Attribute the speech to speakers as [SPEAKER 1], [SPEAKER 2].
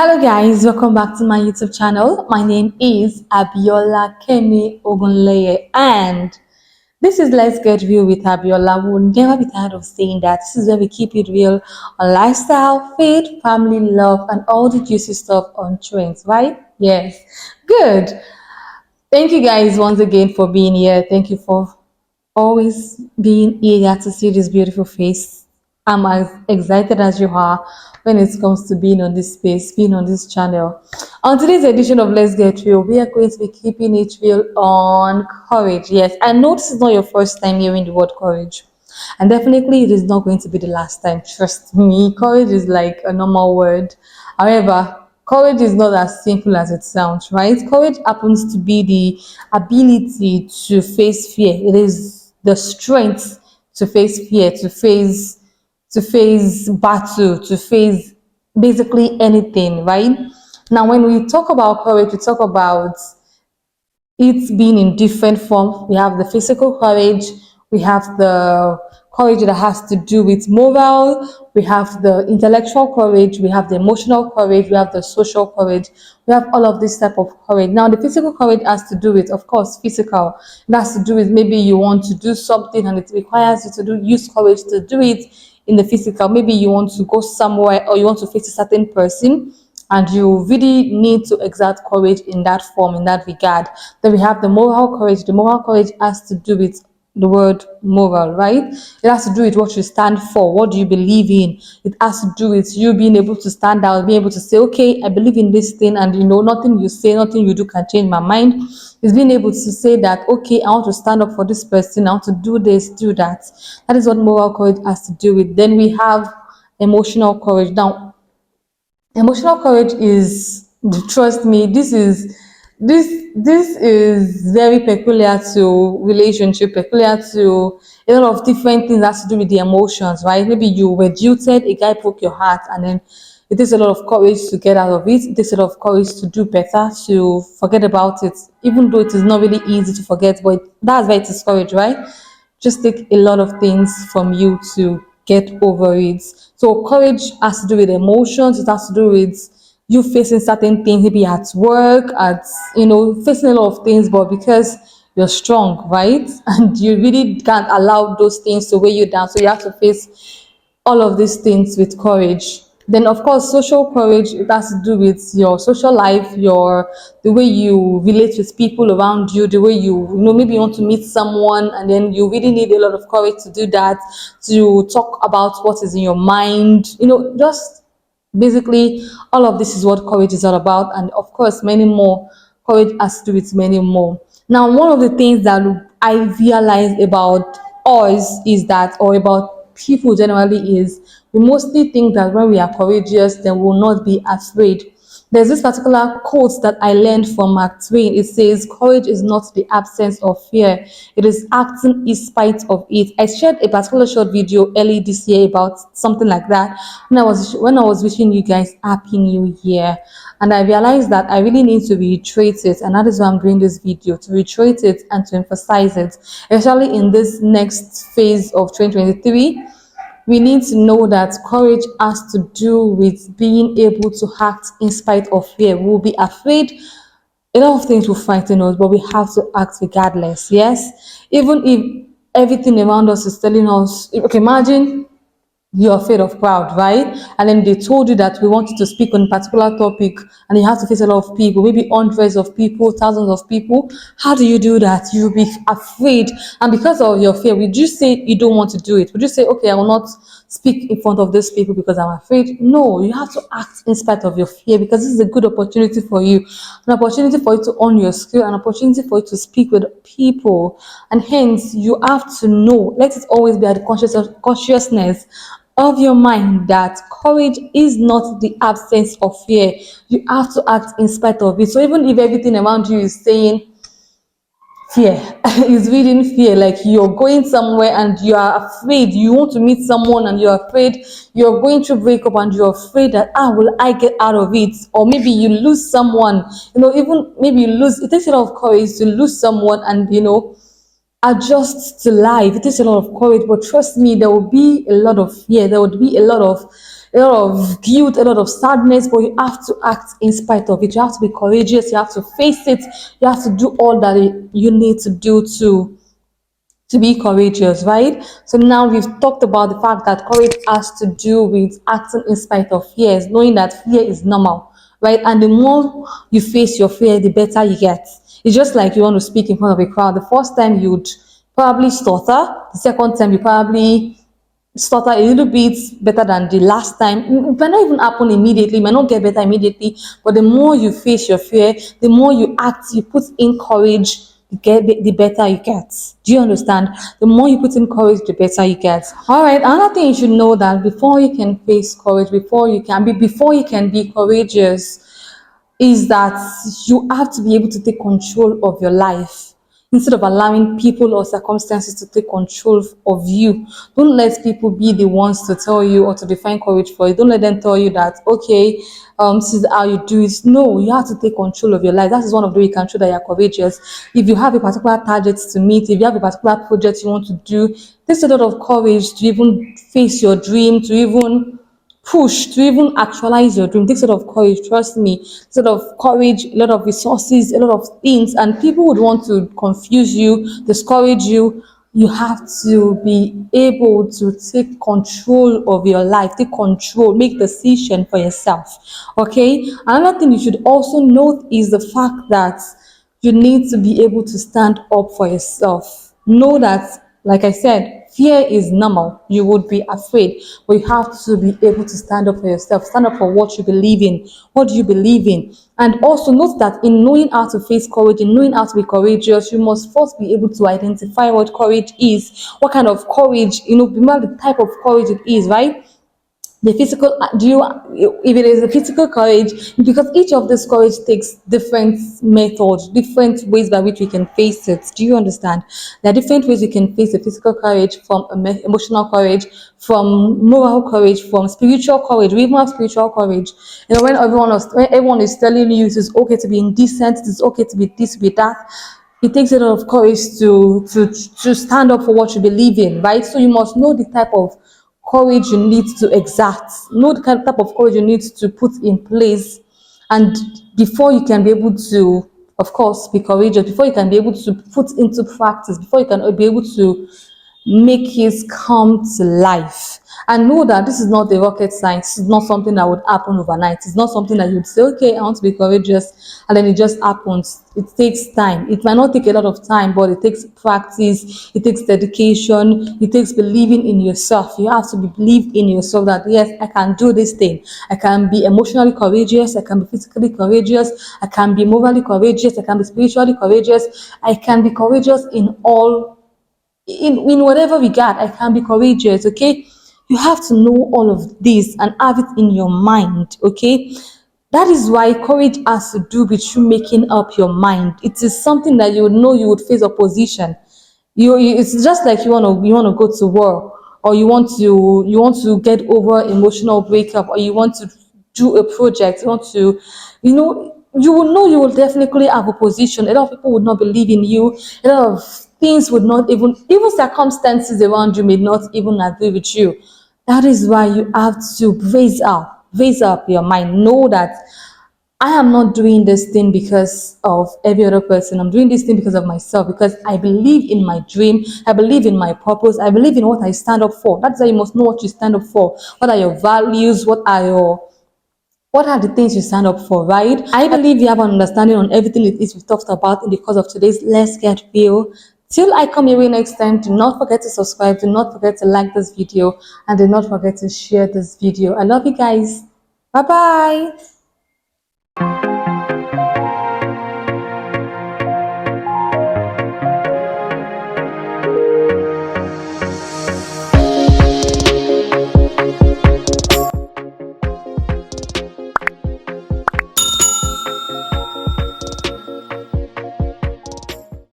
[SPEAKER 1] Hello guys, welcome back to my YouTube channel. My name is Abiola Kemi Ogunleye and this is Let's Get Real with Abiola. We'll never be tired of saying that. This is where we keep it real on lifestyle, faith, family, love, and all the juicy stuff on trends, right? Yes. Good. Thank you guys once again for being here. Thank you for always being eager to see this beautiful face. I'm as excited as you are when it comes to being on this space, being on this channel. On today's edition of Let's Get Real, we are going to be keeping it real on courage. Yes, I know this is not your first time hearing the word courage. And definitely it is not going to be the last time. Trust me, courage is like a normal word. However, courage is not as simple as it sounds, right? Courage happens to be the ability to face fear. It is the strength to face fear, to face battle, to face basically anything, right? Now, when we talk about courage, we talk about it's been in different forms. We have the physical courage, we have the courage that has to do with moral, we have the intellectual courage, we have the emotional courage, we have the social courage, we have all of this type of courage. Now, the physical courage has to do with, of course, physical. It has to do with maybe you want to do something and it requires you to use courage to do it in the physical. Maybe you want to go somewhere or you want to face a certain person and you really need to exert courage in that form, in that regard. Then we have the moral courage. The moral courage has to do with the word moral, right? It has to do with what you stand for, what do you believe in. It has to do with you being able to stand out, being able to say, okay, I believe in this thing, and nothing you say, nothing you do can change my mind. It's being able to say that, okay, I want to stand up for this person, I want to do this, do that. That is what moral courage has to do with. Then we have emotional courage. Now, emotional courage is, trust me, this is very peculiar to relationship, peculiar to a lot of different things that has to do with the emotions, right? Maybe you were jilted, a guy broke your heart, and then it takes a lot of courage to get out of it. It takes a lot of courage to do better, to forget about it, even though it is not really easy to forget, but that's why it is courage, right? Just take a lot of things from you to get over it. So courage has to do with emotions. It has to do with you facing certain things, maybe at work, at facing a lot of things, but because you're strong, right? And you really can't allow those things to weigh you down. So you have to face all of these things with courage. Then, of course, social courage, it has to do with your social life, the way you relate with people around you, the way maybe you want to meet someone, and then you really need a lot of courage to do that, to talk about what is in your mind, just basically all of this is what courage is all about, and of course, many more. Courage has to do with many more. Now, one of the things that I realized about us is that, or about people generally, is we mostly think that when we are courageous, then we will not be afraid. There's this particular quote that I learned from Mark Twain. It says, "Courage is not the absence of fear; it is acting in spite of it." I shared a particular short video early this year about something like that when I was wishing you guys Happy New Year, and I realized that I really need to reiterate it, and that is why I'm doing this video, to reiterate it and to emphasize it, especially in this next phase of 2023. We need to know that courage has to do with being able to act in spite of fear. We'll be afraid. A lot of things will frighten us, but we have to act regardless. Yes, even if everything around us is telling us. Okay, imagine you're afraid of crowd, right? And then they told you that we want you to speak on a particular topic and you have to face a lot of people, maybe hundreds of people, thousands of people. How do you do that? You'll be afraid. And because of your fear, would you say you don't want to do it? Would you say, okay, I will not speak in front of these people because I'm afraid? No, you have to act in spite of your fear, because this is a good opportunity for you, an opportunity for you to own your skill, an opportunity for you to speak with people. And hence, you have to know, let it always be at the consciousness of your mind that courage is not the absence of fear. You have to act in spite of it. So even if everything around you is saying fear, is reading fear, like you're going somewhere and you are afraid, you want to meet someone and you're afraid, you're going through breakup and you're afraid that, will I get out of it? Or maybe you lose someone, even maybe you lose, it takes a lot of courage to lose someone and adjust to life. It takes a lot of courage, but trust me, there will be a lot of fear. There would be a lot of a lot of guilt, a lot of sadness, but you have to act in spite of it. You have to be courageous. You have to face it. You have to do all that you need to do to be courageous, right? So now we've talked about the fact that courage has to do with acting in spite of fears, knowing that fear is normal, right? And the more you face your fear, the better you get. It's just like you want to speak in front of a crowd. The first time you'd probably stutter, the second time you probably stutter a little bit better than the last time. It might not even happen immediately, it might not get better immediately, but the more you face your fear, the more you act, you put in courage, the better you get. Do you understand? The more you put in courage, the better you get. All right, another thing you should know that before you can face courage, before you can be courageous, is that you have to be able to take control of your life instead of allowing people or circumstances to take control of you. Don't let people be the ones to tell you or to define courage for you. Don't let them tell you that, okay, this is how you do it. No, you have to take control of your life. That is one of the ways you can show that you're courageous. If you have a particular target to meet, if you have a particular project you want to do, takes a lot of courage to even face your dream, to even push, to even actualize your dream. It takes a lot of courage, trust me. A lot of courage, a lot of resources, a lot of things, and people would want to confuse you, discourage you. You have to be able to take control of your life, take control, make decision for yourself. Okay. Another thing you should also note is the fact that you need to be able to stand up for yourself. Know that, like I said, fear is normal. You would be afraid, but you have to be able to stand up for yourself. Stand up for what you believe in. What do you believe in? And also note that in knowing how to face courage, in knowing how to be courageous, you must first be able to identify what courage is, what kind of courage, remember the type of courage it is, right? The physical, if it is a physical courage, because each of this courage takes different methods, different ways by which we can face it. Do you understand? There are different ways we can face the physical courage, from emotional courage, from moral courage, from spiritual courage. We even have spiritual courage. When everyone is telling you it is okay to be indecent, it is okay to be this, to be that, it takes a lot of courage to stand up for what you believe in, right? So you must know the type of courage you need to exert, know the kind of type of courage you need to put in place, and before you can be able to, of course, be courageous, before you can be able to put into practice, before you can be able to make it come to life. And know that this is not a rocket science. It's not something that would happen overnight. It's not something that you'd say, okay, I want to be courageous, and then it just happens. It takes time. It might not take a lot of time, but it takes practice, it takes dedication, it takes believing in yourself. You have to believe in yourself that, yes, I can do this thing. I can be emotionally courageous, I can be physically courageous, I can be morally courageous, I can be spiritually courageous, I can be courageous in whatever regard. I can be courageous. Okay, you have to know all of this and have it in your mind. Okay, that is why courage has to do with you making up your mind. It is something that you would know you would face opposition. It's just like you want to go to war, or you want to get over emotional breakup, or you want to do a project, you want to, you will know you will definitely have opposition. A lot of people would not believe in you. A lot of things would not even circumstances around you may not even agree with you. That is why you have to raise up your mind. Know that I am not doing this thing because of every other person. I'm doing this thing because of myself, because I believe in my dream. I believe in my purpose. I believe in what I stand up for. That's why you must know what you stand up for. What are your values? What are the things you stand up for, right? I believe you have an understanding on everything it is we talked about in the course of today's Let's Get Real. Till I come your way next time, do not forget to subscribe, do not forget to like this video, and do not forget to share this video. I love you guys. Bye bye.